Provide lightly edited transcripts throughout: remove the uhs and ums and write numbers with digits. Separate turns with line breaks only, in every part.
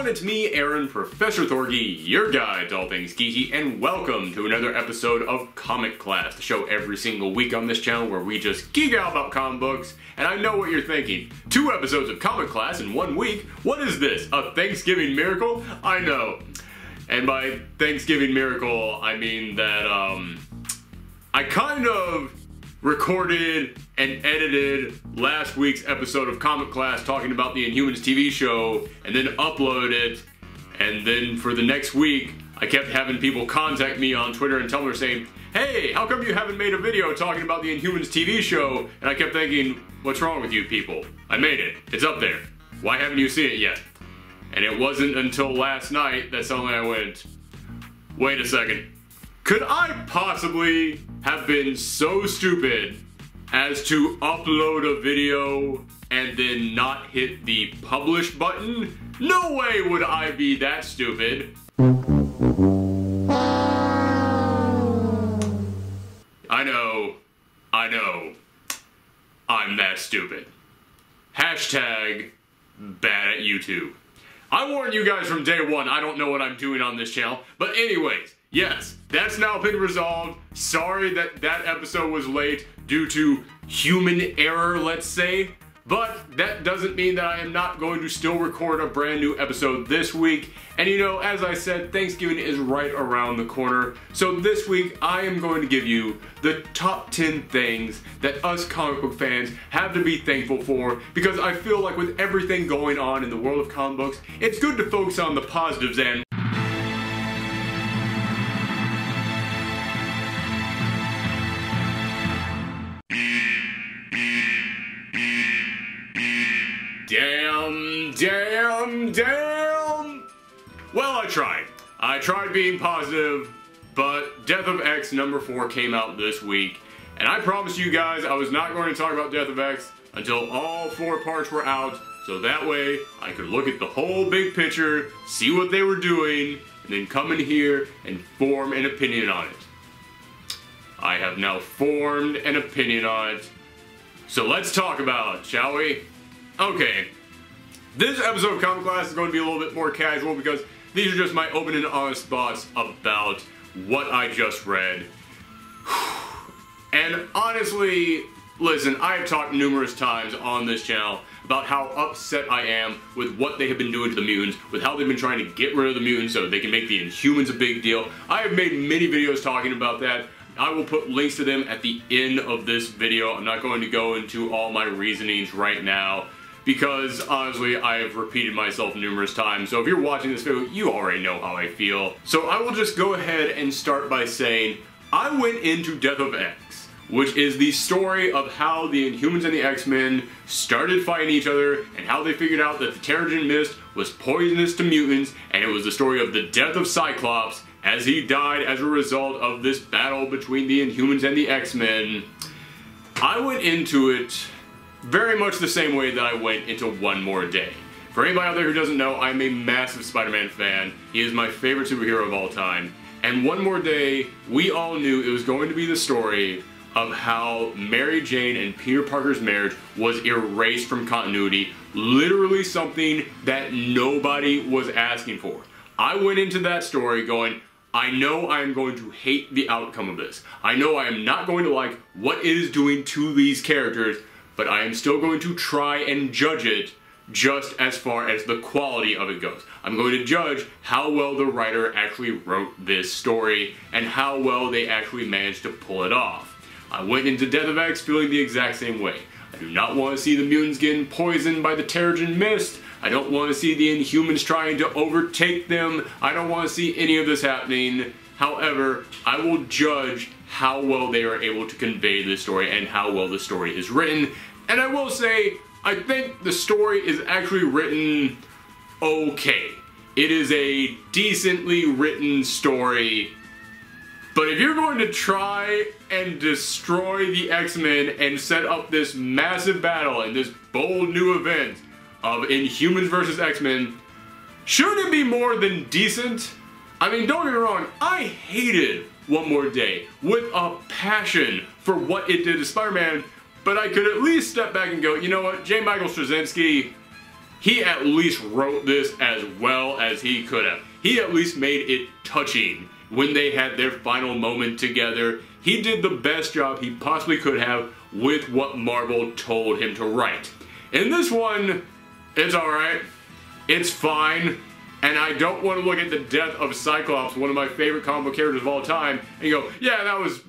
everyone, it's me, Aaron, Professor Thorgy, your guide to all things geeky, and welcome to another episode of Comic Class, the show every single week on this channel where we just geek out about comic books. And I know what you're thinking, 2 episodes of Comic Class in 1 week? What is this, a Thanksgiving miracle? I know. And by Thanksgiving miracle, I mean that, I kind of recorded and edited last week's episode of Comic Class talking about the Inhumans TV show and then uploaded it, and then for the next week I kept having people contact me on Twitter and tell me saying, hey, how come you haven't made a video talking about the Inhumans TV show? And I kept thinking, what's wrong with you people? I made it. It's up there. Why haven't you seen it yet? And it wasn't until last night that suddenly I went, wait a second. Could I possibly have been so stupid as to upload a video and then not hit the publish button? No way would I be that stupid. I know, I'm that stupid. Hashtag bad at YouTube. I warned you guys from day one, I don't know what I'm doing on this channel, but anyways, yes, that's now been resolved. Sorry that that episode was late due to human error, let's say. But that doesn't mean that I am not going to still record a brand new episode this week. And you know, as I said, Thanksgiving is right around the corner. So this week, I am going to give you the top 10 things that us comic book fans have to be thankful for. Because I feel like with everything going on in the world of comic books, it's good to focus on the positives and damn. Well, I tried. I tried being positive, but Death of X #4 came out this week, and I promised you guys I was not going to talk about Death of X until all 4 parts were out, so that way I could look at the whole big picture, see what they were doing, and then come in here and form an opinion on it. I have now formed an opinion on it, so let's talk about it, shall we? Okay. This episode of Comic Class is going to be a little bit more casual because these are just my open and honest thoughts about what I just read. And honestly, listen, I have talked numerous times on this channel about how upset I am with what they have been doing to the mutants, with how they've been trying to get rid of the mutants so they can make the Inhumans a big deal. I have made many videos talking about that. I will put links to them at the end of this video. I'm not going to go into all my reasonings right now, because honestly, I have repeated myself numerous times, so if you're watching this video, you already know how I feel. So I will just go ahead and start by saying, I went into Death of X, which is the story of how the Inhumans and the X-Men started fighting each other, and how they figured out that the Terrigen Mist was poisonous to mutants, and it was the story of the death of Cyclops, as he died as a result of this battle between the Inhumans and the X-Men. I went into it very much the same way that I went into One More Day. For anybody out there who doesn't know, I'm a massive Spider-Man fan. He is my favorite superhero of all time. And One More Day, we all knew it was going to be the story of how Mary Jane and Peter Parker's marriage was erased from continuity. Literally something that nobody was asking for. I went into that story going, I know I am going to hate the outcome of this. I know I am not going to like what it is doing to these characters, but I am still going to try and judge it just as far as the quality of it goes. I'm going to judge how well the writer actually wrote this story and how well they actually managed to pull it off. I went into Death of X feeling the exact same way. I do not want to see the mutants getting poisoned by the Terrigen Mist. I don't want to see the Inhumans trying to overtake them. I don't want to see any of this happening. However, I will judge how well they are able to convey this story and how well the story is written. And I will say, I think the story is actually written okay. It is a decently written story. But if you're going to try and destroy the X-Men and set up this massive battle and this bold new event of Inhumans versus X-Men, shouldn't it be more than decent? I mean, don't get me wrong, I hated One More Day with a passion for what it did to Spider-Man, but I could at least step back and go, you know what, J. Michael Straczynski, he at least wrote this as well as he could have. He at least made it touching when they had their final moment together. He did the best job he possibly could have with what Marvel told him to write. In this one, it's alright. It's fine. And I don't want to look at the death of Cyclops, one of my favorite comic book characters of all time, and go, yeah, that was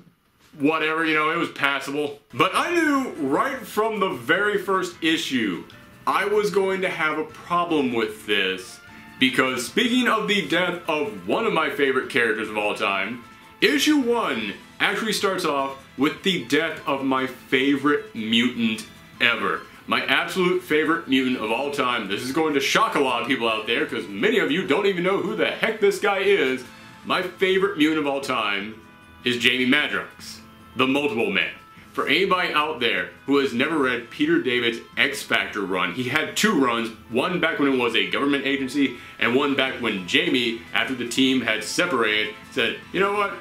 whatever, you know, it was passable. But I knew right from the very first issue, I was going to have a problem with this, because speaking of the death of one of my favorite characters of all time, issue 1 actually starts off with the death of my favorite mutant ever. My absolute favorite mutant of all time. This is going to shock a lot of people out there, because many of you don't even know who the heck this guy is. My favorite mutant of all time is Jamie Madrox, the Multiple Man. For anybody out there who has never read Peter David's X-Factor run, he had 2 runs, one back when it was a government agency, and one back when Jamie, after the team had separated, said, you know what,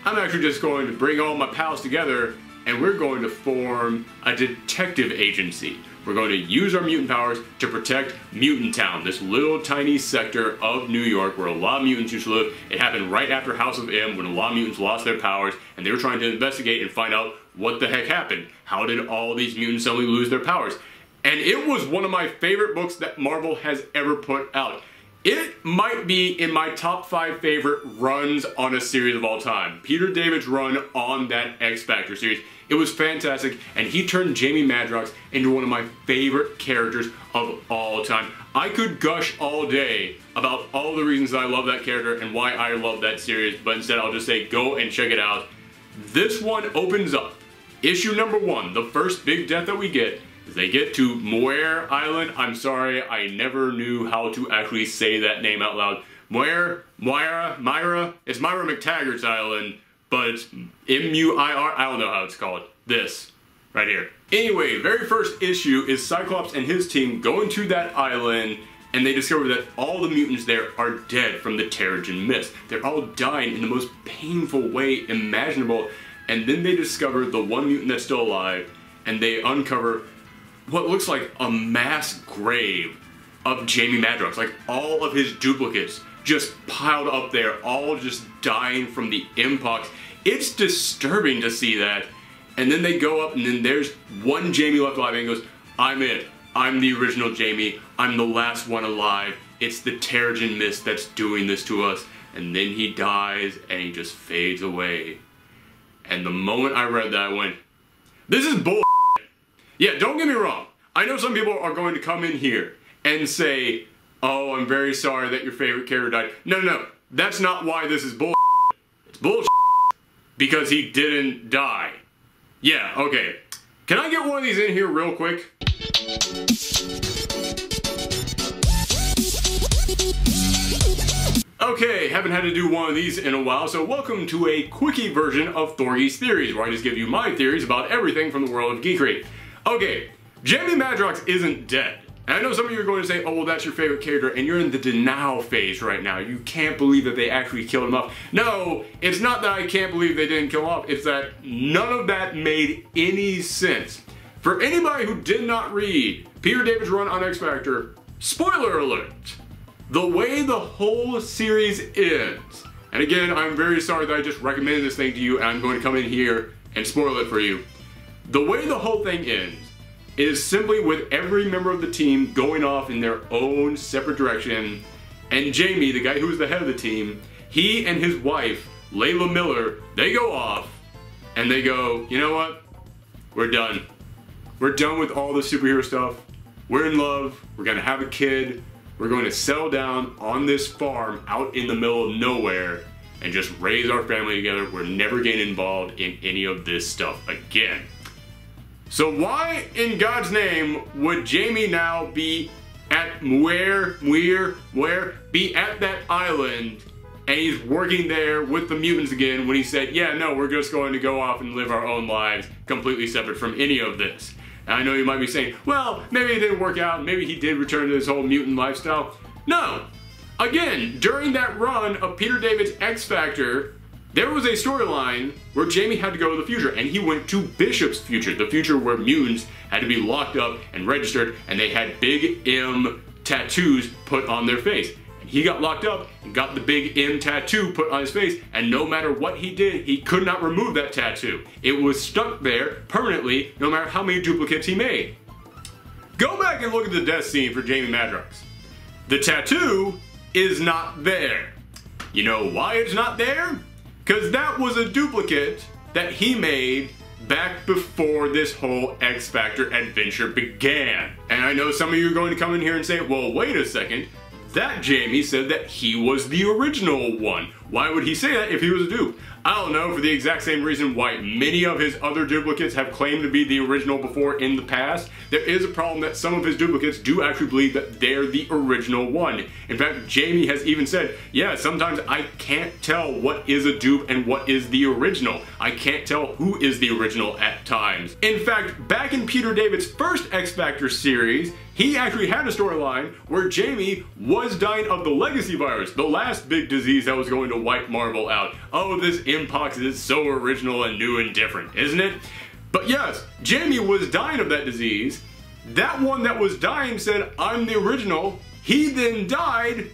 I'm actually just going to bring all my pals together and we're going to form a detective agency. We're going to use our mutant powers to protect Mutant Town, this little tiny sector of New York where a lot of mutants used to live. It happened right after House of M, when a lot of mutants lost their powers, and they were trying to investigate and find out what the heck happened. How did all these mutants suddenly lose their powers? And it was one of my favorite books that Marvel has ever put out. It might be in my top 5 favorite runs on a series of all time. Peter David's run on that X-Factor series. It was fantastic, and he turned Jamie Madrox into one of my favorite characters of all time. I could gush all day about all the reasons I love that character and why I love that series, but instead I'll just say go and check it out. This one opens up. Issue number 1, the first big death that we get, is they get to Moir Island. I'm sorry, I never knew how to actually say that name out loud. Myra? It's Myra McTaggart's island, but it's M-U-I-R, I don't know how it's called. This, right here. Anyway, very first issue is Cyclops and his team going to that island, and they discover that all the mutants there are dead from the Terrigen Mist. They're all dying in the most painful way imaginable, and then they discover the one mutant that's still alive, and they uncover what looks like a mass grave of Jamie Madrox. Like all of his duplicates just piled up there, all just dying from the mpox. It's disturbing to see that. And then they go up and then there's one Jamie left alive and he goes, I'm it. I'm the original Jamie. I'm the last one alive. It's the Terrigen Mist that's doing this to us. And then he dies and he just fades away. And the moment I read that, I went, this is bull. Yeah, don't get me wrong. I know some people are going to come in here and say, oh, I'm very sorry that your favorite character died. No, no, no. That's not why this is bull. It's bullshit because he didn't die. Yeah, okay. Can I get one of these in here real quick? Okay, haven't had to do one of these in a while, so welcome to a quickie version of Thorgy's Theories, where I just give you my theories about everything from the world of geekery. Okay, Jamie Madrox isn't dead. And I know some of you are going to say, oh, well, that's your favorite character, and you're in the denial phase right now. You can't believe that they actually killed him off. No, it's not that I can't believe they didn't kill him off. It's that none of that made any sense. For anybody who did not read Peter David's run on X-Factor, spoiler alert, the way the whole series ends, and again, I'm very sorry that I just recommended this thing to you, and I'm going to come in here and spoil it for you. The way the whole thing ends is simply with every member of the team going off in their own separate direction, and Jamie, the guy who was the head of the team, he and his wife, Layla Miller, they go off, and they go, you know what? We're done. We're done with all the superhero stuff. We're in love. We're gonna have a kid. We're going to settle down on this farm out in the middle of nowhere and just raise our family together. We're never getting involved in any of this stuff again. So why in God's name would Jamie now be at be at that island and he's working there with the mutants again when he said, yeah, no, we're just going to go off and live our own lives completely separate from any of this. And I know you might be saying, well, maybe it didn't work out, maybe he did return to his whole mutant lifestyle. No. Again, during that run of Peter David's X-Factor, there was a storyline where Jamie had to go to the future, and he went to Bishop's future, the future where mutants had to be locked up and registered, and they had Big M tattoos put on their face. He got locked up and got the big M tattoo put on his face, and no matter what he did, he could not remove that tattoo. It was stuck there permanently, no matter how many duplicates he made. Go back and look at the death scene for Jamie Madrox. The tattoo is not there. You know why it's not there? Because that was a duplicate that he made back before this whole X Factor adventure began. And I know some of you are going to come in here and say, well, wait a second. That Jamie said that he was the original one. Why would he say that if he was a dupe? I don't know, for the exact same reason why many of his other duplicates have claimed to be the original before in the past. There is a problem that some of his duplicates do actually believe that they're the original one. In fact, Jamie has even said, yeah, sometimes I can't tell what is a dupe and what is the original. I can't tell who is the original at times. In fact, back in Peter David's first X Factor series, he actually had a storyline where Jamie was dying of the legacy virus, the last big disease that was going to wipe Marvel out. Oh, this Mpox is so original and new and different, isn't it? But yes, Jamie was dying of that disease. That one that was dying said, I'm the original. He then died,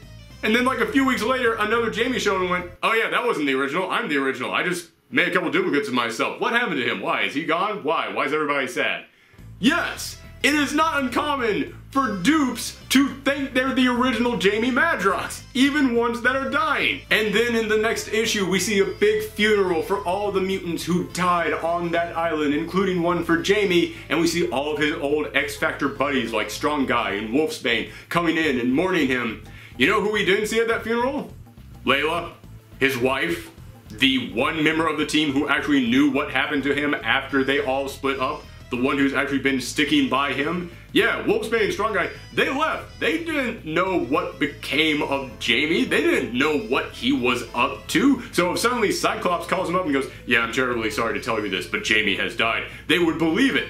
and then like a few weeks later, another Jamie showed and went, oh yeah, that wasn't the original, I'm the original. I just made a couple duplicates of myself. What happened to him? Why? Is he gone? Why? Why is everybody sad? Yes! It is not uncommon for dupes to think they're the original Jamie Madrox, even ones that are dying. And then in the next issue, we see a big funeral for all the mutants who died on that island, including one for Jamie, and we see all of his old X Factor buddies like Strong Guy and Wolfsbane coming in and mourning him. You know who we didn't see at that funeral? Layla, his wife, the one member of the team who actually knew what happened to him after they all split up. The one who's actually been sticking by him. Yeah, Wolfsbane and Strong Guy, they left. They didn't know what became of Jamie. They didn't know what he was up to. So if suddenly Cyclops calls him up and goes, yeah, I'm terribly sorry to tell you this, but Jamie has died, they would believe it.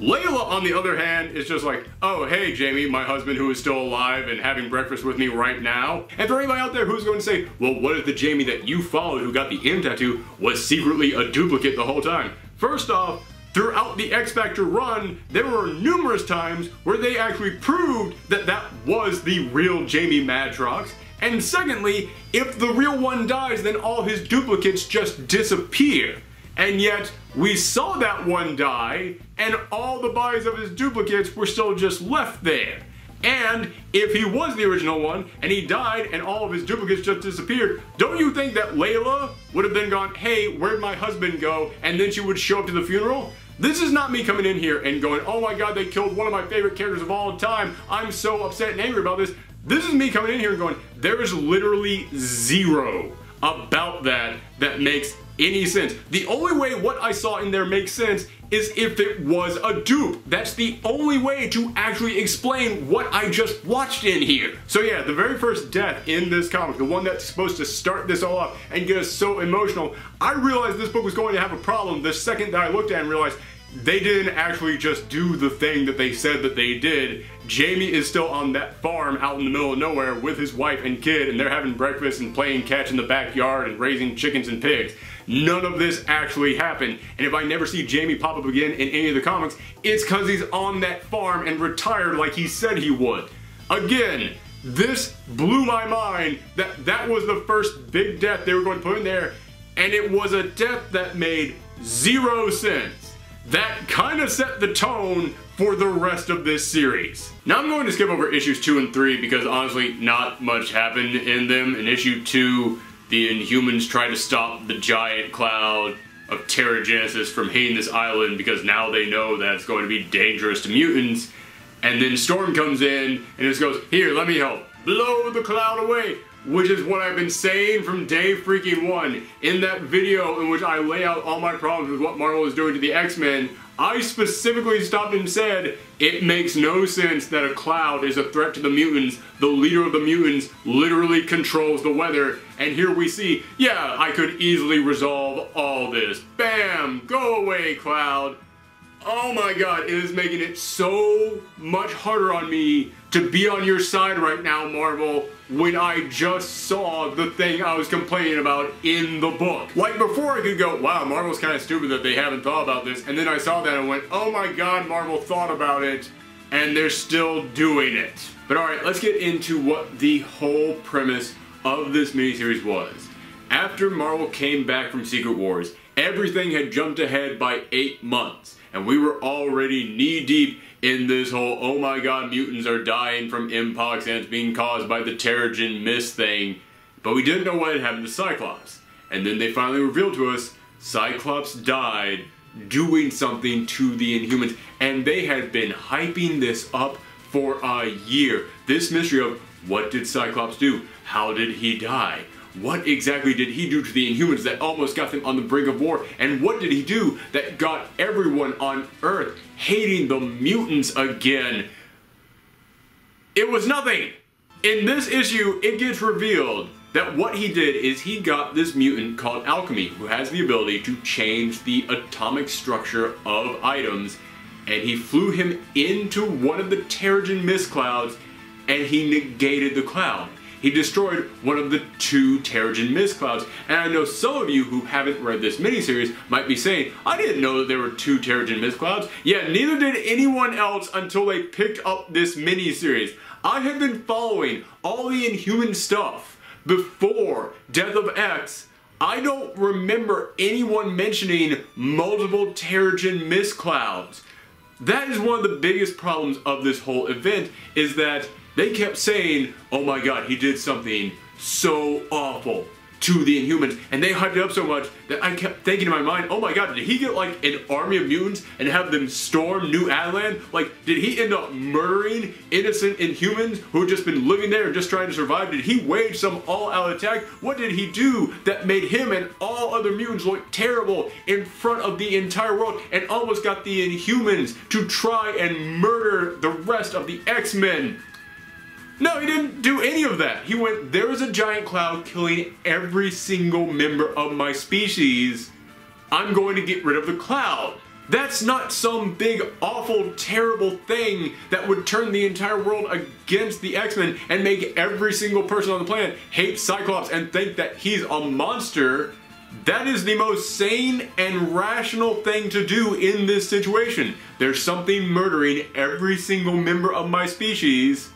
Layla, on the other hand, is just like, oh, hey, Jamie, my husband who is still alive and having breakfast with me right now. And for anybody out there who's going to say, well, what if the Jamie that you followed who got the M tattoo was secretly a duplicate the whole time? First off, throughout the X Factor run, there were numerous times where they actually proved that that was the real Jamie Madrox. And secondly, if the real one dies, then all his duplicates just disappear. And yet, we saw that one die, and all the bodies of his duplicates were still just left there. And if he was the original one, and he died, and all of his duplicates just disappeared, don't you think that Layla would have then gone, hey, where'd my husband go? And then she would show up to the funeral? This is not me coming in here and going, oh my god, they killed one of my favorite characters of all time. I'm so upset and angry about this. This is me coming in here and going, there is literally zero about that that makes any sense. The only way what I saw in there makes sense is if it was a dupe. That's the only way to actually explain what I just watched in here. So yeah, the very first death in this comic, the one that's supposed to start this all up and get us so emotional, I realized this book was going to have a problem the second that I looked at it and realized they didn't actually just do the thing that they said that they did. Jamie is still on that farm out in the middle of nowhere with his wife and kid, and they're having breakfast and playing catch in the backyard and raising chickens and pigs. None of this actually happened, and if I never see Jamie pop up again in any of the comics, it's because he's on that farm and retired like he said he would. Again, this blew my mind that that was the first big death they were going to put in there, and it was a death that made zero sense. That kind of set the tone for the rest of this series. Now I'm going to skip over issues 2 and 3 because honestly not much happened in them. In issue 2, the Inhumans try to stop the giant cloud of Terrigenesis from hitting this island because now they know that it's going to be dangerous to mutants. And then Storm comes in and just goes, here, let me help. Blow the cloud away. Which is what I've been saying from day freaking one. In that video in which I lay out all my problems with what Marvel is doing to the X-Men, I specifically stopped and said, it makes no sense that a cloud is a threat to the mutants. The leader of the mutants literally controls the weather. And here we see, yeah, I could easily resolve all this. Bam! Go away, cloud. Oh my god, it is making it so much harder on me to be on your side right now, Marvel, when I just saw the thing I was complaining about in the book. Like before I could go, wow, Marvel's kind of stupid that they haven't thought about this, and then I saw that and went, oh my god, Marvel thought about it. and they're still doing it. But alright, let's get into what the whole premise of this miniseries was. After Marvel came back from Secret Wars, everything had jumped ahead by 8 months, and we were already knee-deep in this whole, oh my god, mutants are dying from Mpox and it's being caused by the Terrigen Mist thing, but we didn't know what had happened to Cyclops. And then they finally revealed to us, Cyclops died doing something to the Inhumans, and they had been hyping this up for a year. This mystery of, what did Cyclops do? How did he die? What exactly did he do to the Inhumans that almost got them on the brink of war? And what did he do that got everyone on Earth hating the mutants again? It was nothing! In this issue, it gets revealed that what he did is he got this mutant called Alchemy, who has the ability to change the atomic structure of items, and he flew him into one of the Terrigen Mist clouds, and he negated the cloud. He destroyed one of the 2 Terrigen Mist clouds, and I know some of you who haven't read this miniseries might be saying, I didn't know that there were 2 Terrigen Mist clouds. Yeah, neither did anyone else until they picked up this miniseries. I had been following all the Inhuman stuff before Death of X. I don't remember anyone mentioning multiple Terrigen Mist clouds. That is one of the biggest problems of this whole event, is that they kept saying, oh my god, he did something so awful to the Inhumans, and they hyped it up so much that I kept thinking in my mind, oh my god, did he get like an army of mutants and have them storm New Atlan? Like, did he end up murdering innocent Inhumans who had just been living there and just trying to survive? Did he wage some all-out attack? What did he do that made him and all other mutants look terrible in front of the entire world and almost got the Inhumans to try and murder the rest of the X-Men? No, he didn't do any of that. He went, there is a giant cloud killing every single member of my species. I'm going to get rid of the cloud. That's not some big, awful, terrible thing that would turn the entire world against the X-Men and make every single person on the planet hate Cyclops and think that he's a monster. That is the most sane and rational thing to do in this situation. There's something murdering every single member of my species.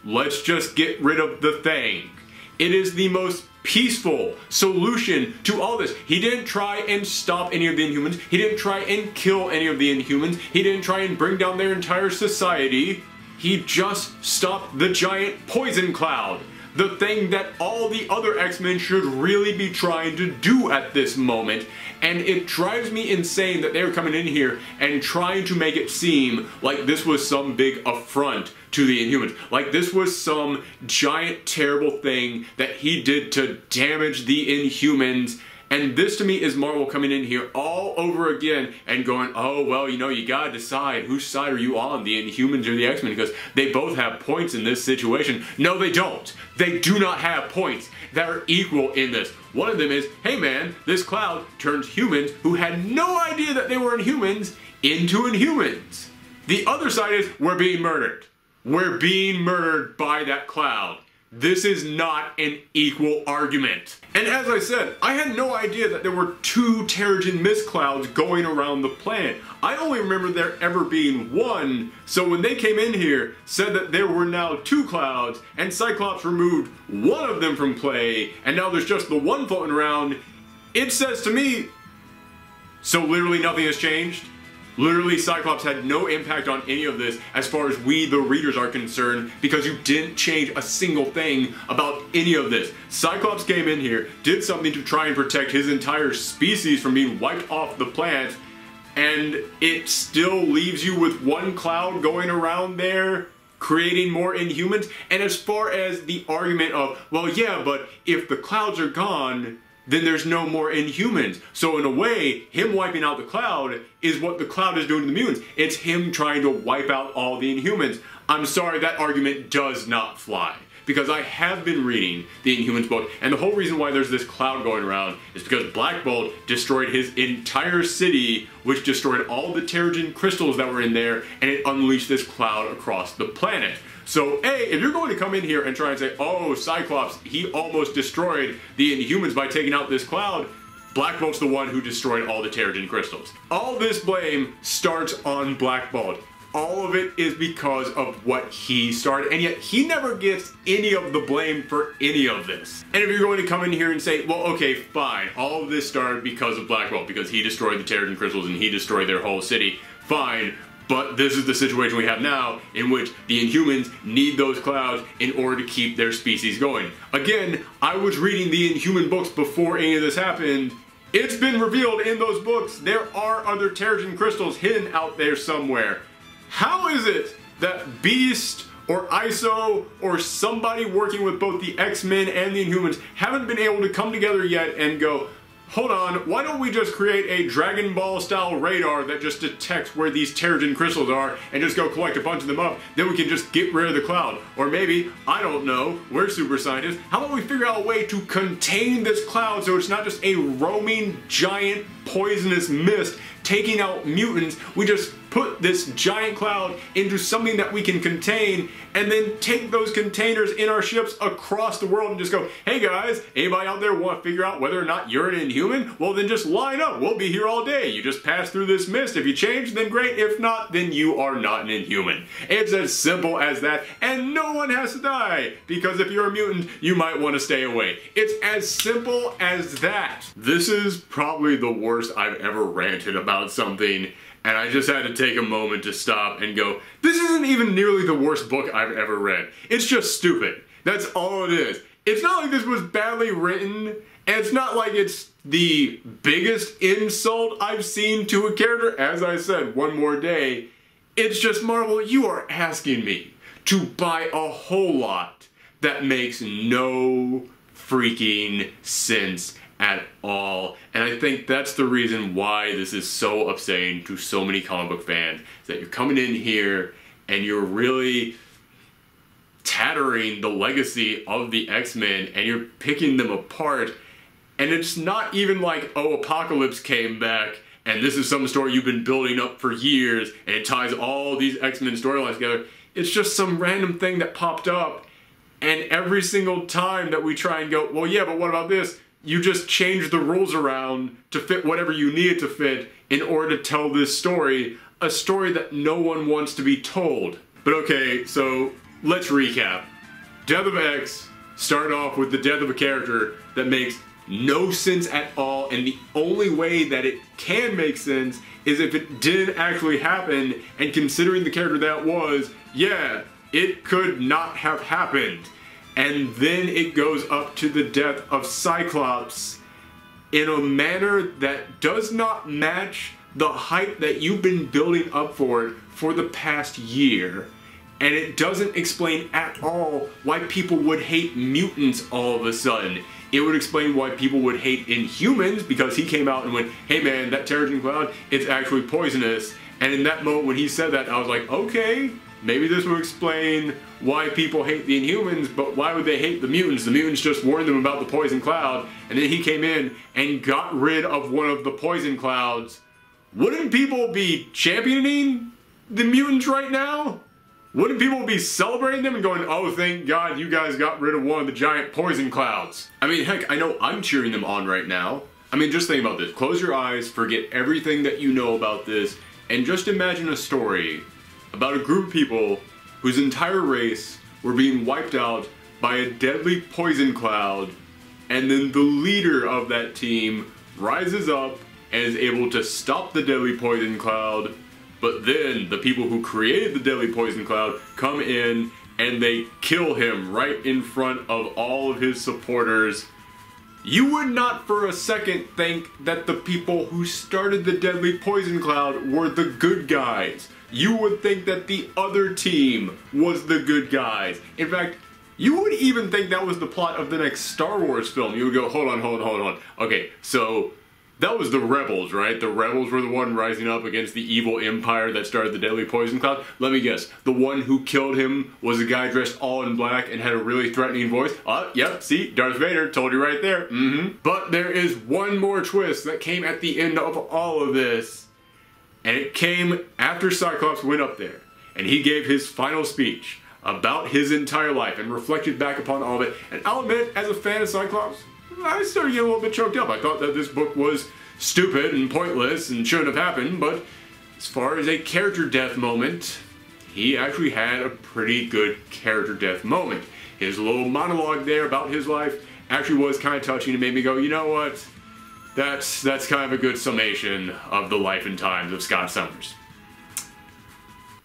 Let's just get rid of the thing. It is the most peaceful solution to all this. He didn't try and stop any of the Inhumans. He didn't try and kill any of the Inhumans. He didn't try and bring down their entire society. He just stopped the giant poison cloud. The thing that all the other X-Men should really be trying to do at this moment. And it drives me insane that they're coming in here and trying to make it seem like this was some big affront to the Inhumans. Like this was some giant terrible thing that he did to damage the Inhumans. And this to me is Marvel coming in here all over again and going, oh, well, you know, you gotta decide whose side are you on, the Inhumans or the X-Men, because they both have points in this situation. No, they don't. They do not have points that are equal in this. One of them is, hey man, this cloud turns humans who had no idea that they were Inhumans into Inhumans. The other side is, we're being murdered. We're being murdered by that cloud. This is not an equal argument. And as I said, I had no idea that there were 2 Terrigen Mist clouds going around the planet. I only remember there ever being 1, so when they came in here, said that there were now 2 clouds, and Cyclops removed one of them from play, and now there's just the one floating around, it says to me, so literally nothing has changed? Literally, Cyclops had no impact on any of this as far as we, the readers, are concerned, because you didn't change a single thing about any of this. Cyclops came in here, did something to try and protect his entire species from being wiped off the planet, and it still leaves you with one cloud going around there, creating more Inhumans. And as far as the argument of, well, yeah, but if the clouds are gone, then there's no more Inhumans. So in a way, him wiping out the cloud is what the cloud is doing to the mutants. It's him trying to wipe out all the Inhumans. I'm sorry, that argument does not fly. Because I have been reading the Inhumans book, and the whole reason why there's this cloud going around is because Black Bolt destroyed his entire city, which destroyed all the Terrigen crystals that were in there, and it unleashed this cloud across the planet. So, A, if you're going to come in here and try and say, oh, Cyclops, he almost destroyed the Inhumans by taking out this cloud, Black Bolt's the one who destroyed all the Terrigen crystals. All this blame starts on Black Bolt. all of it is because of what he started, and yet he never gets any of the blame for any of this. And if you're going to come in here and say, well, okay, fine, all of this started because of Blackwell, because he destroyed the Terrigen Crystals and he destroyed their whole city, fine, but this is the situation we have now in which the Inhumans need those clouds in order to keep their species going. Again, I was reading the Inhuman books before any of this happened. It's been revealed in those books there are other Terrigen Crystals hidden out there somewhere. How is it that Beast or ISO or somebody working with both the X-Men and the Inhumans haven't been able to come together yet and go, hold on, why don't we just create a Dragon Ball style radar that just detects where these Terrigen Crystals are and just go collect a bunch of them up, then we can just get rid of the cloud. Or maybe, I don't know, we're super scientists, how about we figure out a way to contain this cloud so it's not just a roaming giant poisonous mist taking out mutants. We just put this giant cloud into something that we can contain and then take those containers in our ships across the world and just go, hey guys, anybody out there want to figure out whether or not you're an Inhuman? Well then just line up, we'll be here all day. You just pass through this mist. If you change, then great. If not, then you are not an Inhuman. It's as simple as that, and no one has to die, because if you're a mutant, you might want to stay away. It's as simple as that. This is probably the worst I've ever ranted about something, and I just had to take a moment to stop and go, this isn't even nearly the worst book I've ever read. It's just stupid. That's all it is. It's not like this was badly written, and it's not like it's the biggest insult I've seen to a character. As I said, one more day. It's just, Marvel, you are asking me to buy a whole lot that makes no freaking sense at all. And I think that's the reason why this is so upsetting to so many comic book fans, is that you're coming in here and you're really tattering the legacy of the X-Men and you're picking them apart, and it's not even like, oh, Apocalypse came back and this is some story you've been building up for years and it ties all these X-Men storylines together. It's just some random thing that popped up, and every single time that we try and go, well yeah, but what about this? You just change the rules around to fit whatever you need it to fit in order to tell this story, a story that no one wants to be told. But okay, so let's recap. Death of X started off with the death of a character that makes no sense at all, and the only way that it can make sense is if it didn't actually happen, and considering the character that was, yeah, it could not have happened. And then it goes up to the death of Cyclops in a manner that does not match the hype that you've been building up for it for the past year. And it doesn't explain at all why people would hate mutants all of a sudden. It would explain why people would hate Inhumans, because he came out and went, hey man, that Terrigen cloud, it's actually poisonous. And in that moment when he said that, I was like, okay, maybe this will explain why people hate the Inhumans, but why would they hate the mutants? The mutants just warned them about the poison cloud, and then he came in and got rid of one of the poison clouds. Wouldn't people be championing the mutants right now? Wouldn't people be celebrating them and going, oh, thank God you guys got rid of one of the giant poison clouds? I mean, heck, I know I'm cheering them on right now. I mean, just think about this. Close your eyes, forget everything that you know about this, and just imagine a story about a group of people whose entire race were being wiped out by a deadly poison cloud, and then the leader of that team rises up and is able to stop the deadly poison cloud, but then the people who created the deadly poison cloud come in and they kill him right in front of all of his supporters. You would not for a second think that the people who started the deadly poison cloud were the good guys. You would think that the other team was the good guys. In fact, you would even think that was the plot of the next Star Wars film. You would go, hold on. Okay, so that was the Rebels, right? The Rebels were the one rising up against the evil empire that started the deadly poison cloud. Let me guess, the one who killed him was a guy dressed all in black and had a really threatening voice? Yep, see, Darth Vader, told you right there. But there is one more twist that came at the end of all of this. And it came after Cyclops went up there and he gave his final speech about his entire life and reflected back upon all of it. And I'll admit, as a fan of Cyclops, I started getting a little bit choked up. I thought that this book was stupid and pointless and shouldn't have happened, but as far as a character death moment, he actually had a pretty good character death moment. His little monologue there about his life actually was kind of touching and made me go, you know what? That's kind of a good summation of the life and times of Scott Summers.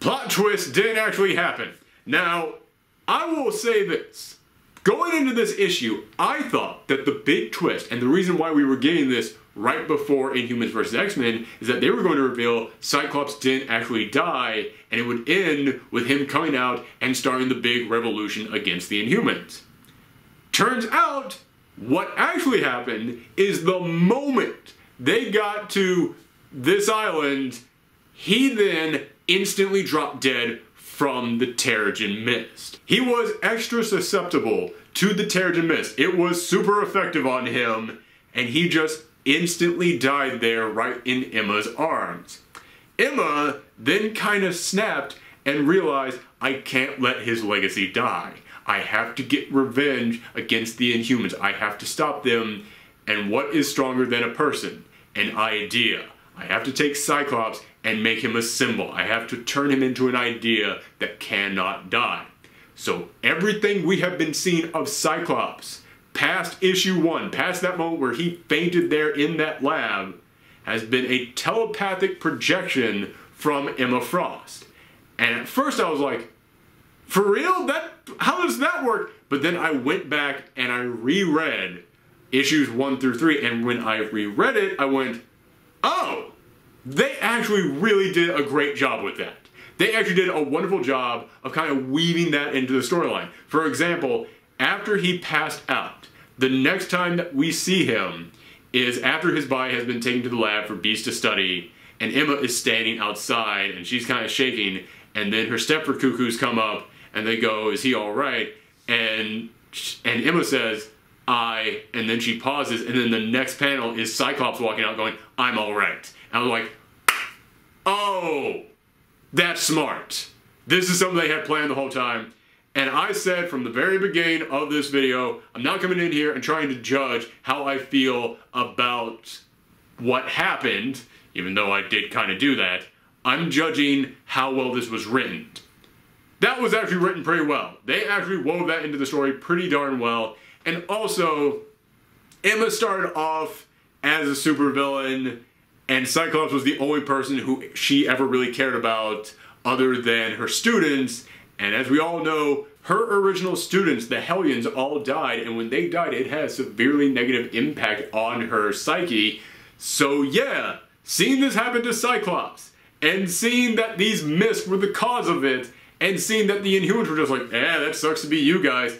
Plot twist didn't actually happen. Now, I will say this. Going into this issue, I thought that the big twist, and the reason why we were getting this right before Inhumans vs. X-Men, is that they were going to reveal Cyclops didn't actually die, and it would end with him coming out and starting the big revolution against the Inhumans. Turns out, what actually happened is the moment they got to this island, he then instantly dropped dead from the Terrigen Mist. He was extra susceptible to the Terrigen Mist. It was super effective on him, and he just instantly died there right in Emma's arms. Emma then kind of snapped and realized, I can't let his legacy die. I have to get revenge against the Inhumans. I have to stop them. And what is stronger than a person? An idea. I have to take Cyclops and make him a symbol. I have to turn him into an idea that cannot die. So everything we have been seeing of Cyclops, past issue 1, past that moment where he fainted there in that lab, has been a telepathic projection from Emma Frost. And at first I was like, for real? How does that work? But then I went back and I reread issues 1 through 3, and when I reread it, I went, oh, they actually really did a great job with that. They actually did a wonderful job of kind of weaving that into the storyline. For example, after he passed out, the next time that we see him is after his body has been taken to the lab for Beast to study, and Emma is standing outside and she's kind of shaking, and then her Stepford Cuckoos come up and they go, is he alright? And Emma says, and then she pauses, and then the next panel is Cyclops walking out going, I'm alright. And I was like, oh, that's smart. This is something they had planned the whole time. And I said from the very beginning of this video, I'm not coming in here and trying to judge how I feel about what happened, even though I did kind of do that. I'm judging how well this was written. That was actually written pretty well. They actually wove that into the story pretty darn well. And also, Emma started off as a supervillain, and Cyclops was the only person who she ever really cared about other than her students. And as we all know, her original students, the Hellions, all died, and when they died, it had a severely negative impact on her psyche. So yeah, seeing this happen to Cyclops, and seeing that these mists were the cause of it, and seeing that the Inhumans were just like, that sucks to be you guys,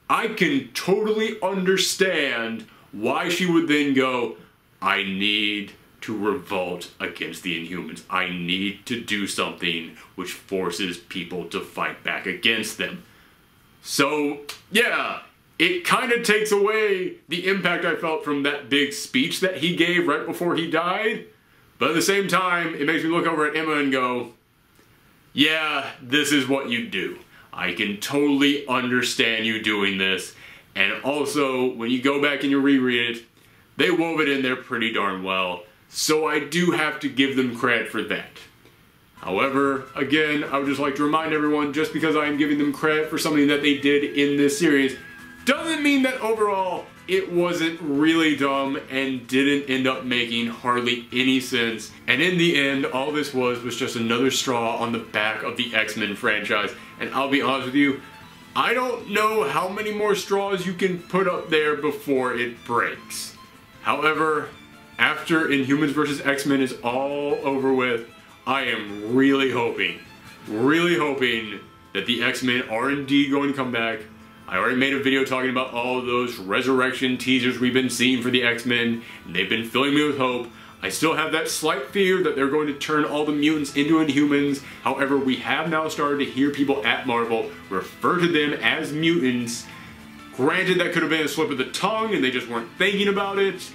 I can totally understand why she would then go, I need to revolt against the Inhumans. I need to do something which forces people to fight back against them. So, yeah, it kind of takes away the impact I felt from that big speech that he gave right before he died. But at the same time, it makes me look over at Emma and go, yeah, this is what you do. I can totally understand you doing this. And also, when you go back and you reread it, they wove it in there pretty darn well. So I do have to give them credit for that. However, again, I would just like to remind everyone, just because I am giving them credit for something that they did in this series, doesn't mean that overall it wasn't really dumb and didn't end up making hardly any sense. And in the end, all this was just another straw on the back of the X-Men franchise. And I'll be honest with you, I don't know how many more straws you can put up there before it breaks. However, after Inhumans vs. X-Men is all over with, I am really hoping that the X-Men are indeed going to come back. I already made a video talking about all of those resurrection teasers we've been seeing for the X-Men, and they've been filling me with hope. I still have that slight fear that they're going to turn all the mutants into Inhumans. However, we have now started to hear people at Marvel refer to them as mutants. Granted, that could have been a slip of the tongue and they just weren't thinking about it,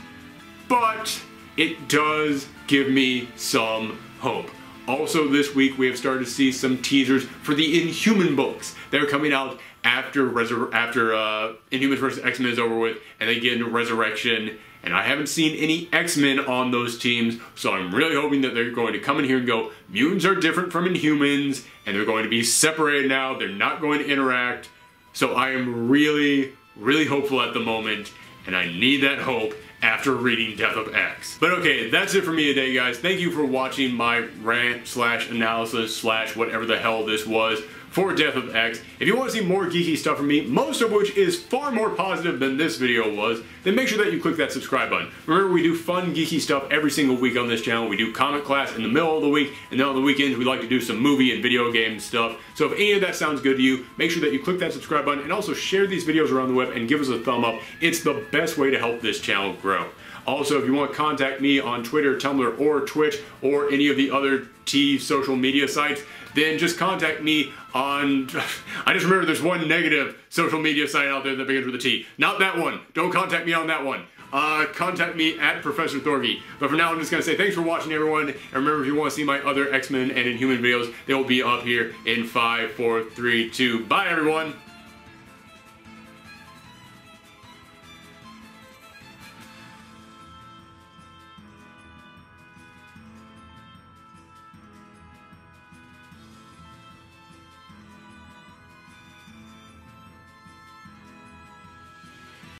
but it does give me some hope. Also this week we have started to see some teasers for the Inhuman books. They're coming out after Inhumans vs. X-Men is over with, and they get into Resurrection. And I haven't seen any X-Men on those teams, so I'm really hoping that they're going to come in here and go, mutants are different from Inhumans, and they're going to be separated now, they're not going to interact. So I am really, really hopeful at the moment, and I need that hope after reading Death of X. But okay, that's it for me today, guys. Thank you for watching my rant slash analysis slash whatever the hell this was for Death of X. If you want to see more geeky stuff from me, most of which is far more positive than this video was, then make sure that you click that subscribe button. Remember, we do fun geeky stuff every single week on this channel. We do comic class in the middle of the week, and then on the weekends we like to do some movie and video game stuff. So if any of that sounds good to you, make sure that you click that subscribe button and also share these videos around the web and give us a thumb up. It's the best way to help this channel grow. Also, if you want to contact me on Twitter, Tumblr, or Twitch, or any of the other social media sites, then just contact me on... I just remember there's one negative social media site out there that begins with a T. Not that one. Don't contact me on that one. Contact me at Professor Thorgy. But for now, I'm just going to say thanks for watching, everyone. And remember, if you want to see my other X-Men and Inhuman videos, they will be up here in 5, 4, 3, 2. Bye, everyone!